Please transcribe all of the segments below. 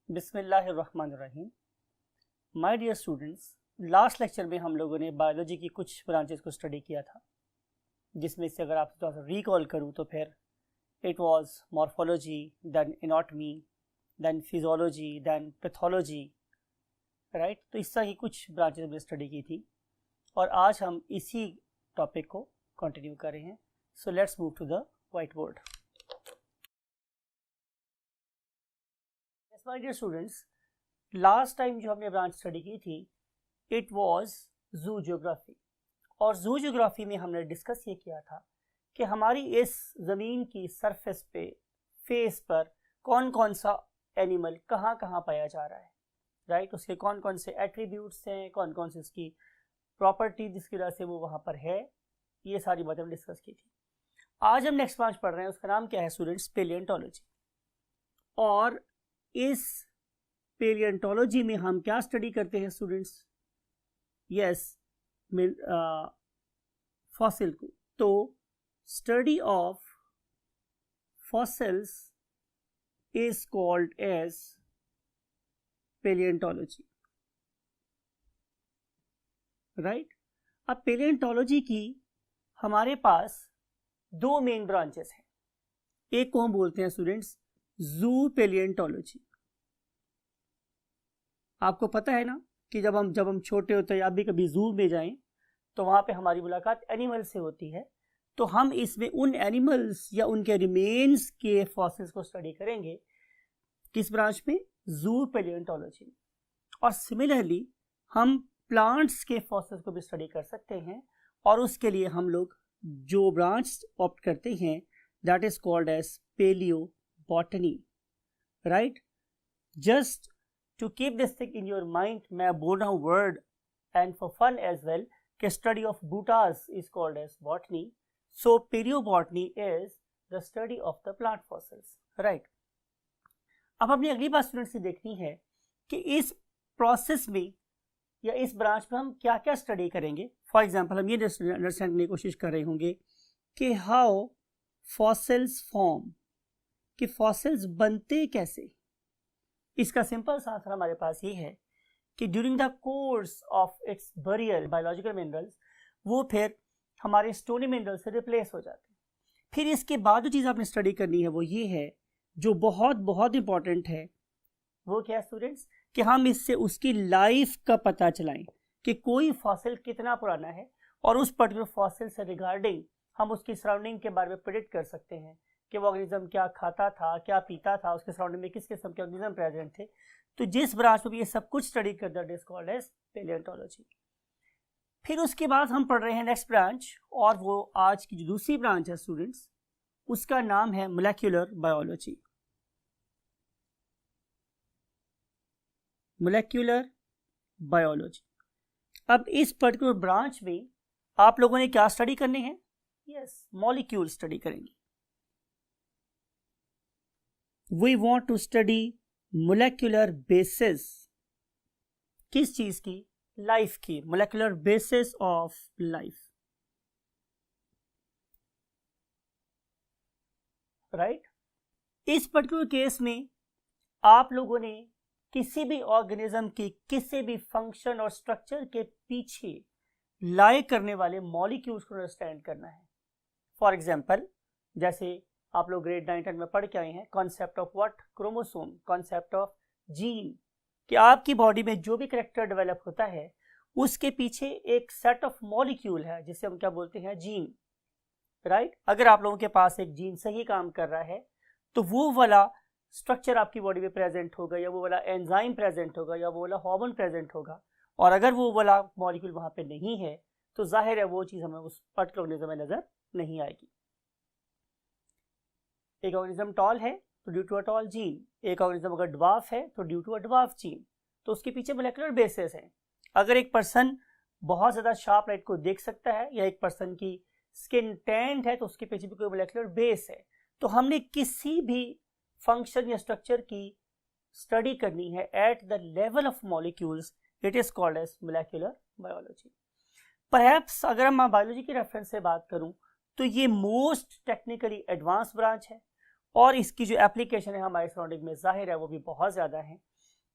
बिस्मिल्लाहिर्रहमानिर्रहीम। My dear students, last lecture में हम लोगों ने बायोलॉजी की कुछ ब्रांचेस को स्टडी किया था, जिसमें से अगर आप थोड़ा सा रिकॉल करूँ तो फिर it was morphology, then anatomy, then physiology, then pathology, right. तो इस तरह की कुछ ब्रांचेस हमने स्टडी की थी और आज हम इसी टॉपिक को कंटिन्यू कर रहे हैं। So let's move to the white board. My dear students, last time जो हमने ब्रांच स्टडी की थी इट वाज जू ज्योग्राफी, और जू ज्योग्राफी में हमने डिस्कस ये किया था कि हमारी इस ज़मीन की सरफेस पे, फेस पर कौन कौन सा एनिमल कहाँ कहाँ पाया जा रहा है, राइट। उसके कौन कौन से एट्रीब्यूट्स हैं, कौन कौन से उसकी प्रॉपर्टी जिसकी वजह से वो वहाँ पर है, ये सारी बातें हमने डिस्कस की थी। आज हम नेक्स्ट ब्रांच पढ़ रहे हैं, उसका नाम क्या है स्टूडेंट्स? पेलियोंटोलॉजी। और इस पेलियोंटोलॉजी में हम क्या स्टडी करते हैं स्टूडेंट्स? यस, फॉसिल को। तो study of fossils is called as paleontology, right. अब पेलियोंटोलॉजी की हमारे पास दो मेन ब्रांचेस हैं। एक को हम बोलते हैं स्टूडेंट्स जू पेलियोंटोलॉजी। आपको पता है ना कि जब हम छोटे होते हैं या भी कभी जू में जाएं तो वहाँ पे हमारी मुलाकात एनिमल से होती है, तो हम इसमें उन एनिमल्स या उनके रिमेन्स के फॉसिल्स को स्टडी करेंगे। किस ब्रांच में? जू पेलियोंटोलॉजी। और सिमिलरली हम प्लांट्स के फॉसिल्स को भी स्टडी कर सकते हैं, और उसके लिए हम लोग जो ब्रांच ऑप्ट करते हैं that is called as palaeobotany, right. Just to keep this thing in your mind, मैं बोल रहा हूँ word and for fun as well कि study of Butas is called as botany. So paleobotany is the study of the plant fossils, right? अब अपनी अगली बात student से देखनी है कि इस प्रोसेस में या इस ब्रांच में हम क्या क्या स्टडी करेंगे। फॉर एग्जाम्पल हम ये अंडरस्टैंड करने की कोशिश कर रहे होंगे कि हाउ फॉसिल्स फॉर्म, कि फॉसिल्स बनते कैसे। इसका सिंपल सा आंसर हमारे पास ये है कि during the course of its burial biological minerals वो फिर हमारे स्टोनी मिनरल से रिप्लेस हो जाते हैं। फिर इसके बाद जो चीज़ आपने स्टडी करनी है वो ये है, जो बहुत बहुत इंपॉर्टेंट है, वो क्या है स्टूडेंट्स? कि हम इससे उसकी लाइफ का पता चलाएं कि कोई फॉसिल कितना पुराना है, और उस पर्टिकुलर फॉसिल से रिगार्डिंग हम उसकी सराउंडिंग के बारे में प्रेडिक्ट कर सकते हैं कि वो ऑर्गेनिज्म क्या खाता था, क्या पीता था, उसके सराउंडिंग में किस किस्म के ऑर्गेनिज्म प्रेजेंट थे। तो जिस ब्रांच में ये सब कुछ स्टडी करता है इट इज कॉल्ड एज पेलियोंटोलॉजी। फिर उसके बाद हम पढ़ रहे हैं नेक्स्ट ब्रांच, और वो आज की जो दूसरी ब्रांच है स्टूडेंट्स उसका नाम है मोलेक्युलर बायोलॉजी। Molecular biology. अब इस पर्टिकुलर ब्रांच में आप लोगों ने क्या स्टडी करने हैं? यस, मॉलिक्यूल स्टडी करेंगे। We want to study molecular basis, किस चीज की? लाइफ की। molecular basis of life, right? इस पर्टिकुलर केस में आप लोगों ने किसी भी ऑर्गेनिज्म की किसी भी फंक्शन और स्ट्रक्चर के पीछे लाई करने वाले मॉलिक्यूल्स को अंडरस्टैंड करना है। फॉर एग्जाम्पल, जैसे आप लोग ग्रेड 9-10 में पढ़ के आए हैं concept of what? Chromosome, concept of gene, कि आपकी बॉडी में जो भी कैरेक्टर डेवलप होता है उसके पीछे एक सेट ऑफ मॉलिक्यूल है जिसे हम क्या बोलते हैं? Gene, right. अगर आप लोगों के पास एक जीन सही काम कर रहा है तो वो वाला स्ट्रक्चर आपकी बॉडी में प्रेजेंट होगा, या वो वाला एंजाइम प्रेजेंट होगा, या वो वाला हार्मोन प्रेजेंट होगा। और अगर वो वाला मॉलिक्यूल वहाँ पे नहीं है तो जाहिर है वो चीज़ हमें उस पर्टिकुलर ऑर्गेनिज्म में नजर नहीं आएगी। एक ऑर्गेनिज्म टॉल है तो due to a tall gene, एक ऑर्गेनिज्म अगर ड्वार्फ है तो due to a dwarf gene. तो उसके पीछे मोलेकुलर बेसिस है। अगर एक पर्सन बहुत ज़्यादा शार्प लाइट को देख सकता है, या एक पर्सन की स्किन टैंड है, तो उसके पीछे भी कोई मोलेकुलर बेस है। तो हमने किसी भी फंक्शन या स्ट्रक्चर की स्टडी करनी है at the level of molecules, it is called as molecular biology. Perhaps अगर मैं बायोलॉजी की रेफरेंस से बात करूं तो ये मोस्ट टेक्निकली एडवांस ब्रांच है, और इसकी जो एप्लीकेशन है हमारे सराउंडिंग में जाहिर है वो भी बहुत ज़्यादा है।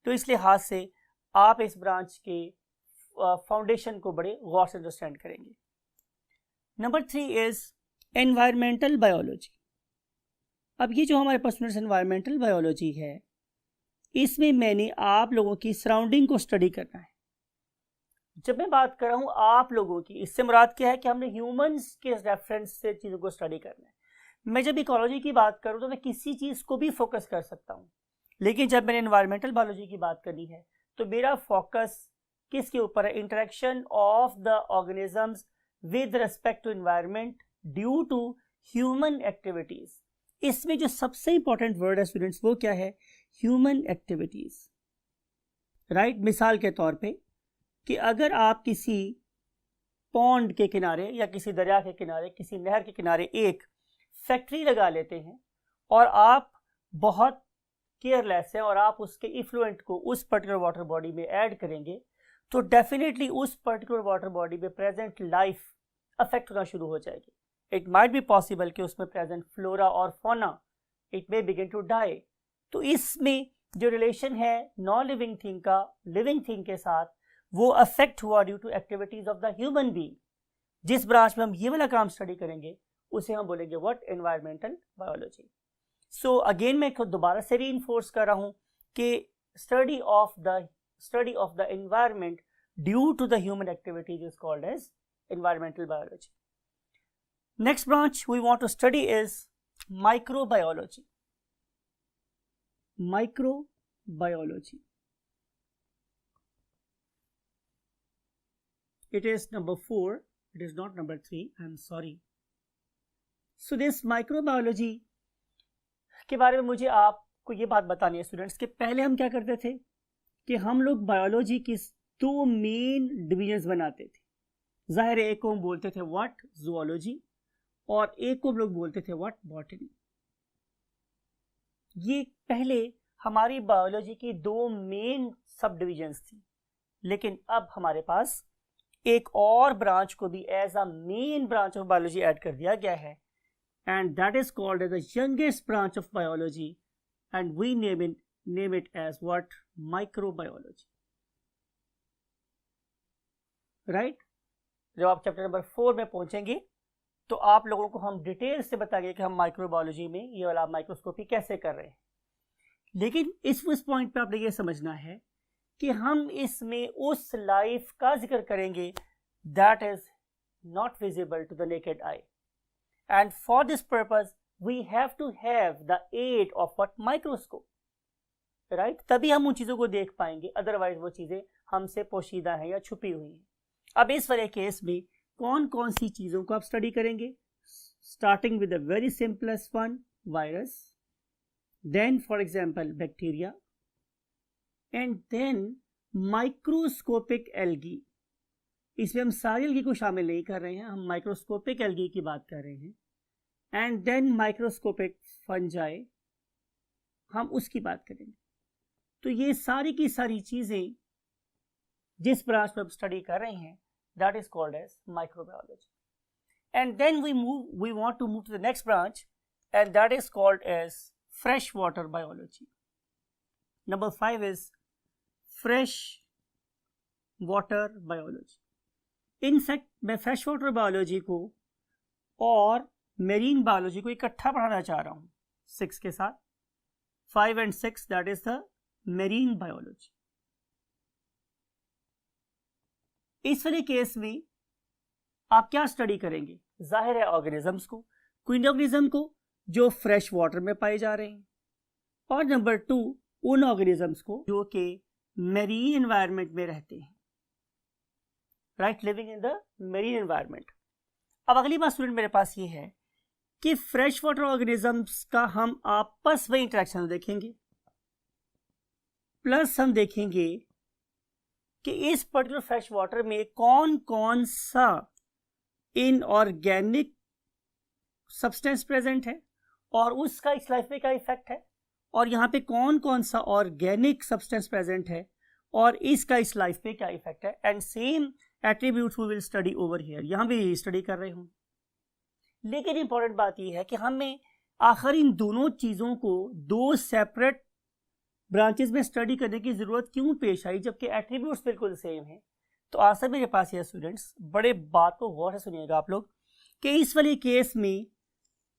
तो इस लिहाज से आप इस ब्रांच के फाउंडेशन को बड़े गौर से अंडरस्टैंड करेंगे। Number 3 is environmental biology. अब ये जो हमारे पास एनवायरमेंटल बायोलॉजी है, इसमें मैंने आप लोगों की सराउंडिंग को स्टडी करना है। जब मैं बात कर रहा हूँ आप लोगों की, इससे मुराद क्या है कि हमने ह्यूमंस के रेफरेंस से चीज़ों को स्टडी करना है। मैं जब इकोलॉजी की बात करूँ तो मैं किसी चीज़ को भी फोकस कर सकता हूँ, लेकिन जब मैंने एनवायरमेंटल बायोलॉजी की बात करनी है तो मेरा फोकस किसके ऊपर है? Interaction of the organisms with respect to environment due to human activities. इसमें जो सबसे इंपॉर्टेंट वर्ड है स्टूडेंट्स वो क्या है? Human activities. राइट, मिसाल के तौर पे कि अगर आप किसी पॉन्ड के किनारे या किसी दरिया के किनारे, किसी नहर के किनारे एक फैक्ट्री लगा लेते हैं और आप बहुत केयरलेस है और आप उसके इफ्लुएंट को उस पर्टिकुलर वाटर बॉडी में ऐड करेंगे, तो डेफिनेटली उस पर्टिकुलर वाटर बॉडी में प्रेजेंट लाइफ अफेक्ट होना शुरू हो जाएगी। इट माइट बी पॉसिबल कि उसमें प्रेजेंट फ्लोरा और fauna it may begin to die. तो इसमें जो रिलेशन है नॉन लिविंग थिंग का लिविंग थिंग के साथ, वो अफेक्ट हुआ due to activities of the human being. जिस ब्रांच में हम ये वाला काम स्टडी करेंगे उसे हम बोलेंगे what? Environmental biology. So again मैं दोबारा से रीइंफोर्स कर रहा हूं कि study of the environment due to the human activities is called as environmental biology. Next branch we want to study is microbiology. Microbiology, it is number 4, it is not number 3, I am sorry. So this microbiology के बारे में मुझे आपको ये बात बतानी है students कि पहले हम क्या करते थे कि हम लोग बायोलॉजी की 2 मेन डिविजन्स बनाते थे। जाहिर है एक को हम बोलते थे व्हाट? जूलॉजी, और एक को हम लोग बोलते थे व्हाट? बॉटनी। ये पहले हमारी बायोलॉजी की 2 मेन सब डिविजन्स थी, लेकिन अब हमारे पास एक और ब्रांच को भी as a main branch of biology add कर दिया गया है, and that is called as the youngest branch of biology, and we name it as what? Microbiology. Right? जब आप चैप्टर नंबर 4 में पहुंचेंगे तो आप लोगों को हम डिटेल से बताएंगे कि हम माइक्रोबायोलॉजी में ये वाला माइक्रोस्कोपी कैसे कर रहे हैं। लेकिन इस पॉइंट पे आपने ये समझना है कि हम इसमें उस लाइफ का जिक्र करेंगे that is not visible to the naked eye, and for this purpose we have to have the aid of what? Microscope, right? तभी हम उन चीज़ों को देख पाएंगे, अदरवाइज वो चीज़ें हमसे पोशीदा हैं या छुपी हुई हैं। अब इस वाले केस में कौन कौन सी चीज़ों को आप स्टडी करेंगे? Starting with the very simplest one, virus, then for example bacteria, and then microscopic algae. इसमें हम सारी एल्गी को शामिल नहीं कर रहे हैं, हम माइक्रोस्कोपिक एल्गी की बात कर रहे हैं, एंड देन माइक्रोस्कोपिक फंजाई, हम उसकी बात करेंगे। तो ये सारी की सारी चीजें जिस ब्रांच में हम स्टडी कर रहे हैं that is called as microbiology. And then we want to move to the next branch, and that is called as fresh water biology. Number 5 is fresh water biology. In fact मैं fresh water biology को और marine biology को इकट्ठा पढ़ाना चाह रहा हूँ 6 के साथ। 5 and 6 that is the marine biology. इस वाले केस में आप क्या स्टडी करेंगे? जाहिर है ऑर्गेनिजम्स को, कोई ऑर्गेनिज्म को जो फ्रेश वाटर में पाए जा रहे हैं, और नंबर 2 उन ऑर्गेनिजम्स को जो कि मेरीन एनवायरनमेंट में रहते हैं, right, living in the marine environment. अब अगली बात स्टूडेंट मेरे पास ये है कि फ्रेश वाटर ऑर्गेनिजम्स का हम आपस में इंटरेक्शन देखेंगे, प्लस हम देखेंगे कि इस पर्टिकुलर फ्रेश वाटर में कौन कौन सा इनऑर्गेनिक सब्सटेंस प्रेजेंट है और उसका इस लाइफ पे क्या इफेक्ट है, और यहाँ पे कौन कौन सा ऑर्गेनिक सब्सटेंस प्रेजेंट है और इसका इस लाइफ पे क्या इफेक्ट है। And same attributes we will study over here, यहाँ भी स्टडी कर रहे हूँ। लेकिन इंपॉर्टेंट बात यह है कि हमें आखिर इन दोनों चीज़ों को 2 सेपरेट ब्रांचेस में स्टडी करने की ज़रूरत क्यों पेश आई जबकि एट्रीब्यूट्स बिल्कुल सेम हैं? तो आंसर मेरे पास है स्टूडेंट्स, बड़े बात को गौर से सुनिएगा आप लोग, कि इस वाले केस में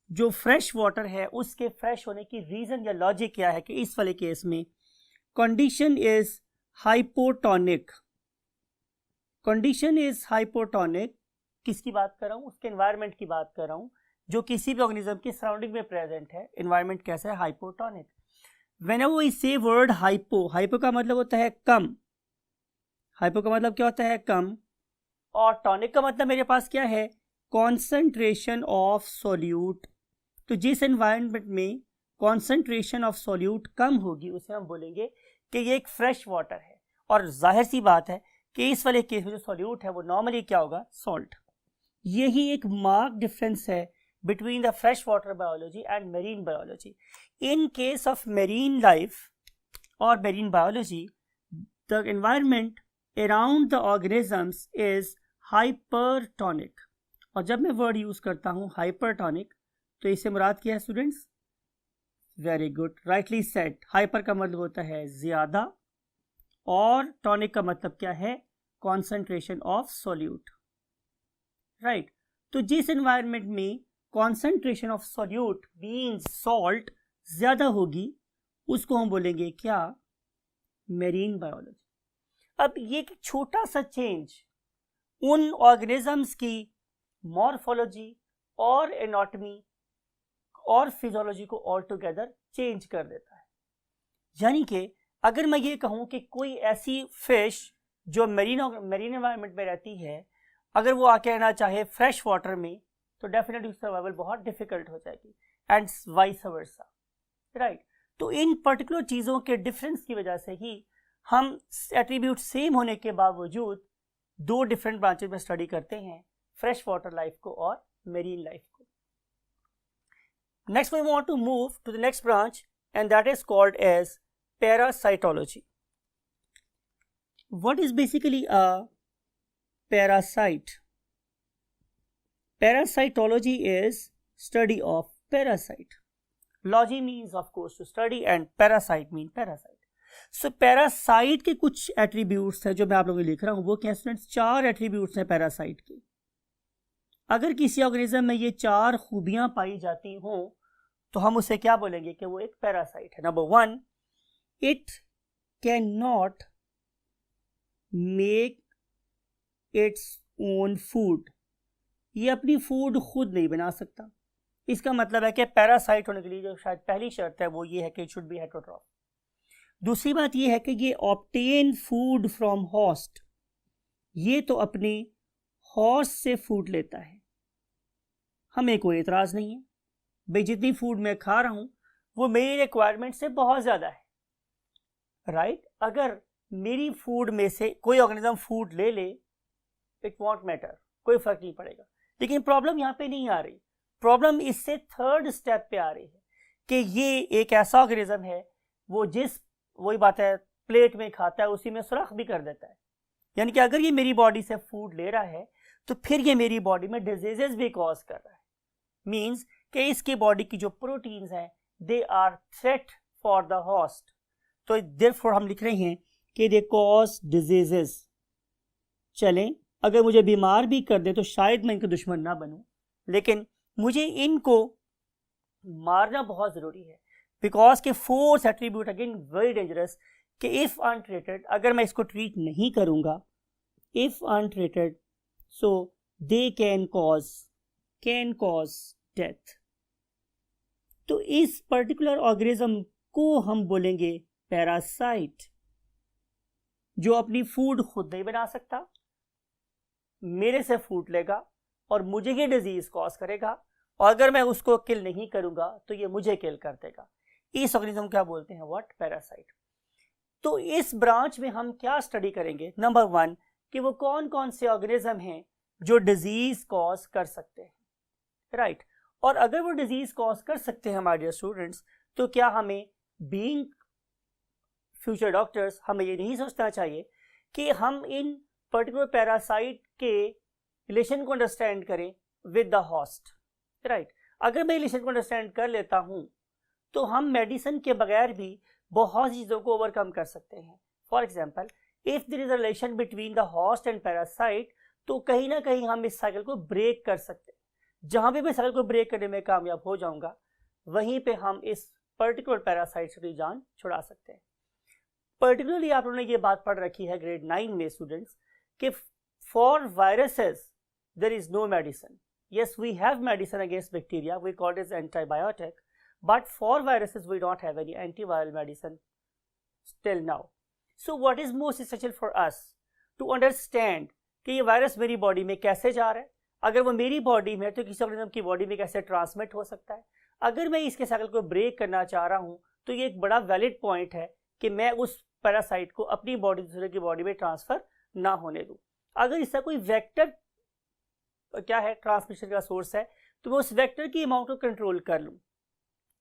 जो फ्रेश वाटर है उसके फ्रेश होने की रीज़न या लॉजिक क्या है कि इस वाले केस में condition is hypotonic. Condition is hypotonic, किसकी बात कर रहा हूँ? उसके एनवायरनमेंट की बात कर रहा हूँ जो किसी भी ऑर्गेनिज्म की सराउंडिंग में प्रेजेंट है। एनवायरनमेंट कैसा है? हाइपोटोनिक। व्हेनेवर वी से वर्ड हाइपो, हाइपो का मतलब होता है कम, हाइपो का मतलब क्या होता है? कम, और टॉनिक का मतलब मेरे पास क्या है? Concentration of solute. तो जिस एनवायरनमेंट में कॉन्सेंट्रेशन ऑफ सोल्यूट कम होगी उसे हम बोलेंगे कि ये एक फ्रेश वाटर है। और जाहिर सी बात है कि इस वाले केस में जो सोल्यूट है वो नॉर्मली क्या होगा? सॉल्ट। यही एक मार्क डिफरेंस है between the fresh water biology and marine biology. In case of marine life और marine biology, the environment around the organisms is hypertonic. और जब मैं वर्ड यूज करता हूं हाइपरटोनिक तो इससे मुराद क्या है students? Very good, rightly said. Hyper का मतलब होता है ज्यादा और टॉनिक का मतलब क्या है? Concentration of solute, right. तो जिस एनवायरनमेंट में concentration of solute means salt ज्यादा होगी उसको हम बोलेंगे क्या? Marine biology. अब ये एक छोटा सा चेंज उन ऑर्गेनिजम्स की मॉर्फोलॉजी और एनाटॉमी और फिजियोलॉजी को ऑल टुगेदर चेंज कर देता है। यानी कि अगर मैं ये कहूँ कि कोई ऐसी फिश जो मेरीन एनवायरनमेंट में रहती है, अगर वो आके रहना चाहे फ्रेश वाटर में तो डेफिनेटली सर्वाइवल बहुत डिफिकल्ट हो जाएगी, एंड वाइस वर्सा, राइट। तो इन पर्टिकुलर चीज़ों के डिफरेंस की वजह से ही हम एट्रीब्यूट सेम होने के बावजूद दो डिफरेंट ब्रांचेस में स्टडी करते हैं, फ्रेश वाटर लाइफ को और मेरीन लाइफ को। Next we want to move to the next branch and that is called as parasitology. What is basically a parasite? Parasitology is study of parasite. Logy means of course to study and parasite mean parasite. So parasite के कुछ attributes हैं जो मैं आप लोगों को लिख रहा हूँ, वो क्या स्टूडेंट्स? 4 attributes हैं parasite के। अगर किसी ऑर्गेनिज्म में ये 4 खूबियां पाई जाती हों तो हम उसे क्या बोलेंगे कि वो एक पैरासाइट है। Number 1, it can not make its own food. ये अपनी फूड खुद नहीं बना सकता। इसका मतलब है कि पैरासाइट होने के लिए जो शायद पहली शर्त है वो ये है कि इट शुड बी हेटेरोट्रॉफ। दूसरी बात ये है कि ये ऑब्टेन फूड फ्रॉम होस्ट, ये तो अपने होस्ट से फूड लेता है। हमें कोई एतराज़ नहीं है भाई, जितनी फूड मैं खा रहा हूं वो मेरी रिक्वायरमेंट से बहुत ज़्यादा है, राइट। अगर मेरी फूड में से कोई ऑर्गेनिज्म फूड ले ले, इट वॉन्ट मैटर, कोई फर्क नहीं पड़ेगा। लेकिन प्रॉब्लम यहाँ पे नहीं आ रही, प्रॉब्लम इससे थर्ड स्टेप पे आ रही है कि ये एक ऐसा ऑर्गेनिज्म है वो वही बात है, प्लेट में खाता है उसी में सुराख भी कर देता है। यानी कि अगर ये मेरी बॉडी से फूड ले रहा है तो फिर ये मेरी बॉडी में डिजीजेस भी कॉज कर रहा है। मीन्स कि इसकी बॉडी की जो प्रोटीन्स हैं they are threat for the host. तो देयरफॉर हम लिख रहे हैं कि दे कॉज डिजीजेस। चलें, अगर मुझे बीमार भी कर दे तो शायद मैं इनके दुश्मन ना बनूं, लेकिन मुझे इनको मारना बहुत ज़रूरी है बिकॉज के force attribute again very dangerous कि इफ़ अनट्रीटेड, अगर मैं इसको ट्रीट नहीं करूँगा, if untreated so they can cause death. तो इस पर्टिकुलर ऑर्गेनिज्म को हम बोलेंगे पैरासाइट, जो अपनी फूड खुद नहीं बना सकता, मेरे से फूड लेगा और मुझे ये डिजीज कॉज करेगा, और अगर मैं उसको किल नहीं करूंगा तो ये मुझे किल कर देगा। इस ऑर्गेनिज्म क्या बोलते हैं? व्हाट? पैरासाइट। तो इस ब्रांच में हम क्या स्टडी करेंगे? नंबर 1 कि वो कौन कौन से ऑर्गेनिज्म हैं जो डिजीज कॉज कर सकते हैं, राइट। और अगर वो डिजीज कॉज कर सकते हैं हमारे डियर स्टूडेंट्स, तो क्या हमें बीइंग फ्यूचर डॉक्टर्स हमें ये नहीं सोचना चाहिए कि हम इन पर्टिकुलर पैरासाइट के रिलेशन को अंडरस्टैंड करें विद द होस्ट, राइट। अगर मैं रिलेशन को अंडरस्टैंड कर लेता हूं तो हम मेडिसिन के बगैर भी बहुत चीज़ों को ओवरकम कर सकते हैं। For example, if there is a relation between the host and parasite, तो कहीं ना कहीं हम इस साइकिल को ब्रेक कर सकते हैं। जहां भी मैं साइकिल को ब्रेक करने में कामयाब हो जाऊंगा, वहीं पे हम इस पर्टिकुलर पैरासाइट से जान छुड़ा सकते हैं। पर्टिकुलरली आप लोगों ने ये बात पढ़ रखी है ग्रेड 9 में स्टूडेंट्स, कि for viruses there is no medicine. Yes, we have medicine against bacteria. We call it as antibiotic. But for viruses, we don't have any antiviral medicine till now. So what is most essential for us to understand कि ये virus मेरी body में कैसे जा रहा है, अगर वो मेरी बॉडी में है तो किसी ऑर्गेनिज्म की बॉडी में कैसे ट्रांसमिट हो सकता है। अगर मैं इसके साइकिल को ब्रेक करना चाह रहा हूँ तो ये एक बड़ा वैलिड पॉइंट है कि मैं उस पैरासाइट को अपनी बॉडी दूसरे की बॉडी में ट्रांसफर ना होने दूँ। अगर इसका कोई वेक्टर क्या है, ट्रांसमिशन का सोर्स है, तो मैं उस वेक्टर की अमाउंट को कंट्रोल कर लूँ,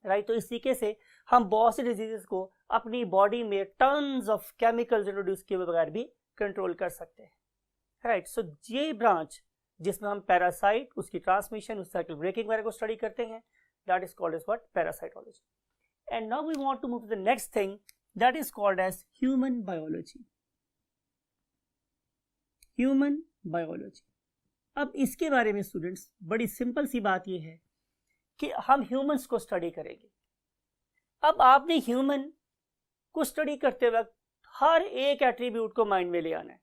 राइट। तो इस तरीके से हम बहुत से डिजीजेस को अपनी बॉडी में टन्स ऑफ केमिकल्स इंट्रोड्यूस किए बगैर भी कंट्रोल कर सकते हैं, राइट। सो ये ब्रांच जिसमें हम पैरासाइट, उसकी ट्रांसमिशन, उस साइकिल ब्रेकिंग वगैरह को स्टडी करते हैं, that is called as what, parasitology. And now we want to move to the next thing, that is called as human biology. Human biology, अब इसके बारे में स्टूडेंट्स बड़ी सिंपल सी बात यह है कि हम ह्यूमंस को स्टडी करेंगे। अब आपने ह्यूमन को स्टडी करते वक्त हर एक एट्रीब्यूट को माइंड में ले आना है।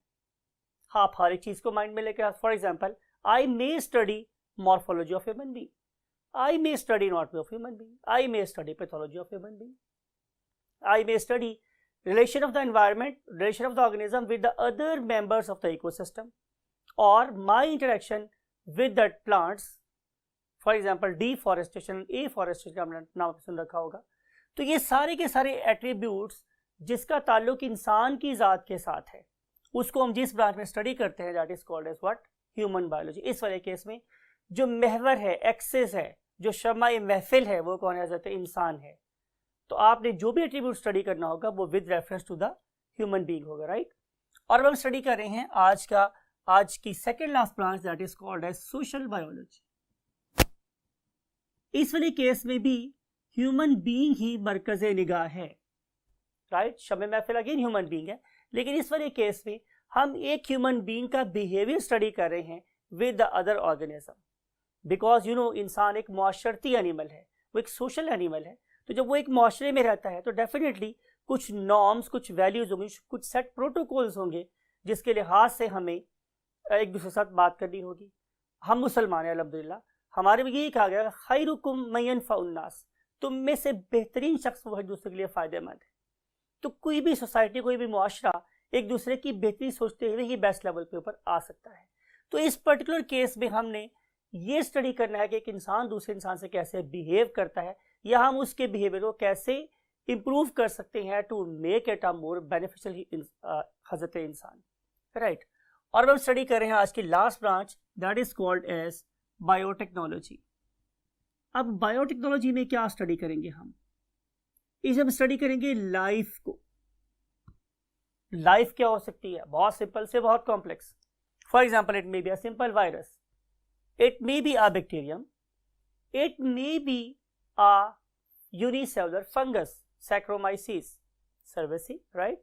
आप हर एक चीज को माइंड में लेकर, for example, I may study morphology of human being, I may study anatomy of human being, I may study pathology of human being, I may study relation of the environment, relation of the organism with the other members of the ecosystem, or my interaction with the plants, for example deforestation, afforestation का नाम सुन रखा होगा। तो ये सारे के सारे attributes जिसका ताल्लुक इंसान की ज़ात के साथ है, उसको हम जिस ब्रांच में स्टडी करते हैं, that is called as what, human biology. इस वाले केस में जो महवर है, एक्सेस है, जो शमाए महफिल है, वो कौन है, इंसान है। तो आपने जो भी एट्रीब्यूट स्टडी करना होगा वो with reference to the human being होगा, राइट। और हम स्टडी कर रहे हैं आज की second last branch, that is called as social biology. इस वाले केस में भी ह्यूमन बीइंग ही मरकज निगाह है, राइट। शमे महफिल अगेन ह्यूमन बीइंग है, लेकिन इस वाले केस में हम एक ह्यूमन बीइंग का बिहेवियर स्टडी कर रहे हैं with the other organism, because you know इंसान एक मुआशरती एनिमल है, वो एक सोशल एनिमल है। तो जब वो एक मुआशरे में रहता है तो डेफिनेटली कुछ नॉर्म्स, कुछ वैल्यूज होंगी, कुछ सेट प्रोटोकॉल्स होंगे जिसके लिहाज से हमें एक दूसरे के साथ बात करनी होगी। हम मुसलमान हैं अल्हम्दुलिल्लाह, हमारे में यही कहा गया, खैरुकुम मन यनफउ उन्नास, तुम में से बेहतरीन शख्स वो है दूसरे के लिए फ़ायदेमंद है। तो कोई भी सोसाइटी, कोई भी मुआशरा एक दूसरे की बेहतरी सोचते हुए ही बेस्ट लेवल पे ऊपर आ सकता है। तो इस पर्टिकुलर केस में हमने ये स्टडी करना है कि एक इंसान दूसरे इंसान से कैसे बिहेव करता है, या हम उसके बिहेवियर को कैसे इंप्रूव कर सकते हैं to make it a more beneficial हजरत इंसान, राइट। और हम स्टडी कर रहे हैं आज की last branch, that is called as biotechnology. अब बायोटेक्नोलॉजी में क्या स्टडी करेंगे हम, इसे हम स्टडी करेंगे लाइफ को। लाइफ क्या हो सकती है, बहुत सिंपल से बहुत complex. For example, it may be a simple virus, it may be a bacterium, it may be a unicellular fungus, Saccharomyces cerevisiae, right?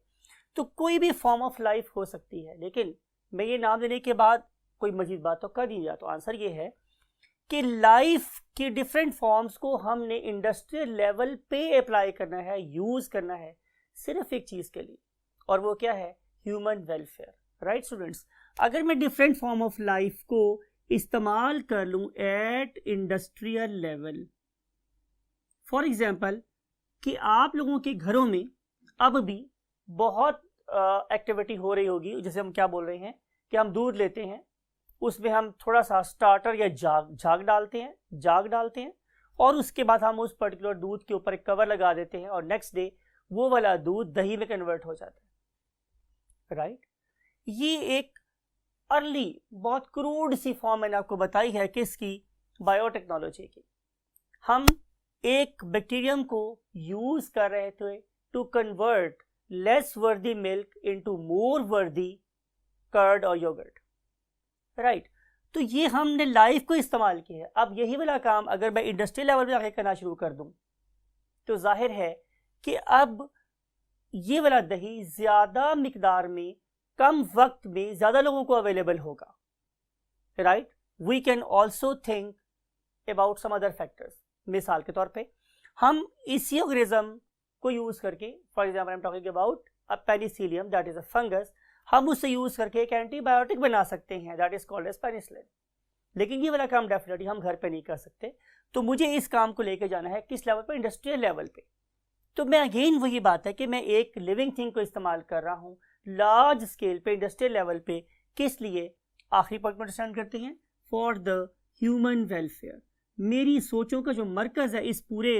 तो कोई भी फॉर्म ऑफ लाइफ हो सकती है, लेकिन मैं ये नाम देने के बाद कोई मजीद बात तो कर दीजिए। तो आंसर ये है कि लाइफ की डिफरेंट फॉर्म्स को हमने इंडस्ट्रियल लेवल पे अप्लाई करना है, यूज करना है सिर्फ एक चीज के लिए, और वो क्या है, ह्यूमन वेलफेयर, राइट स्टूडेंट्स। अगर मैं डिफरेंट फॉर्म ऑफ लाइफ को इस्तेमाल कर लूं at industrial level, for example कि आप लोगों के घरों में अब भी बहुत एक्टिविटी हो रही होगी, जैसे हम क्या बोल रहे हैं कि हम दूध लेते हैं, उसमें हम थोड़ा सा स्टार्टर या झाग डालते हैं और उसके बाद हम उस पर्टिकुलर दूध के ऊपर एक कवर लगा देते हैं और नेक्स्ट डे वो वाला दूध दही में कन्वर्ट हो जाता है, राइट। ये एक अर्ली बहुत क्रूड सी फॉर्म मैंने आपको बताई है किसकी, बायोटेक्नोलॉजी की। हम एक बैक्टीरियम को यूज कर रहे थे टू कन्वर्ट लेस वर्दी मिल्क इनटू मोर वर्दी कर्ड और योगर्ट, राइट। तो ये हमने लाइफ को इस्तेमाल किया है। अब यही वाला काम अगर मैं इंडस्ट्रियल लेवल पे आके करना शुरू कर दूं तो जाहिर है कि अब ये वाला दही ज़्यादा मिकदार में कम वक्त में ज़्यादा लोगों को अवेलेबल होगा, right. We can also think about some other factors. मिसाल के तौर पे हम इसी ऑर्गेनिज्म को यूज़ करके, for example I am talking about a penicillium that is a fungus, हम उससे यूज़ करके एक एंटीबायोटिक बना सकते हैं that is called as penicillin. लेकिन ये वाला काम डेफिनेटली हम घर पे नहीं कर सकते। तो मुझे इस काम को लेके जाना है किस लेवल पे, इंडस्ट्रियल लेवल पे। तो मैं अगेन वही बात है कि मैं एक लिविंग थिंग को इस्तेमाल कर रहा हूँ लार्ज स्केल पे, इंडस्ट्रियल लेवल पे। किस लिए? आखिरी पॉइंट में अंडरस्टैंड करते हैं, फॉर द ह्यूमन वेलफेयर। मेरी सोचों का जो मरकज़ है इस पूरे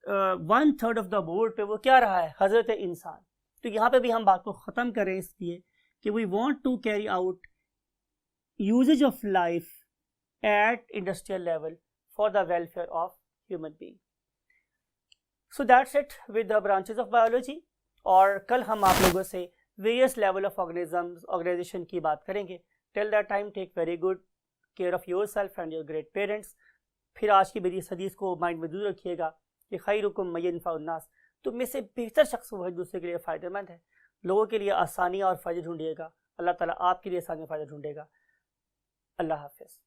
1/3 ऑफ द बोर्ड पे वो क्या रहा है? हजरत इंसान। तो यहाँ पे भी हम बात को ख़त्म करें इसलिए कि we want to carry out usages of life at industrial level for the welfare of human being. So that's it with the branches of biology. और कल हम आप लोगों से various level of organisms, organisation की बात करेंगे। Till that time take very good care of yourself and your great parents. फिर आज की मेरी इस हदीस को माइंड में जरूर रखिएगा कि खैरुकुम मन यनफ़उन्नास, तुम में से बेहतर शख्स वो है दूसरे के लिए फ़ायदेमंद है। लोगों के लिए आसानी और फ़ायदे ढूंढिएगा, अल्लाह ताला आपके लिए आसानी और फ़ायदा ढूंढेगा। अल्लाह हाफ़िज़।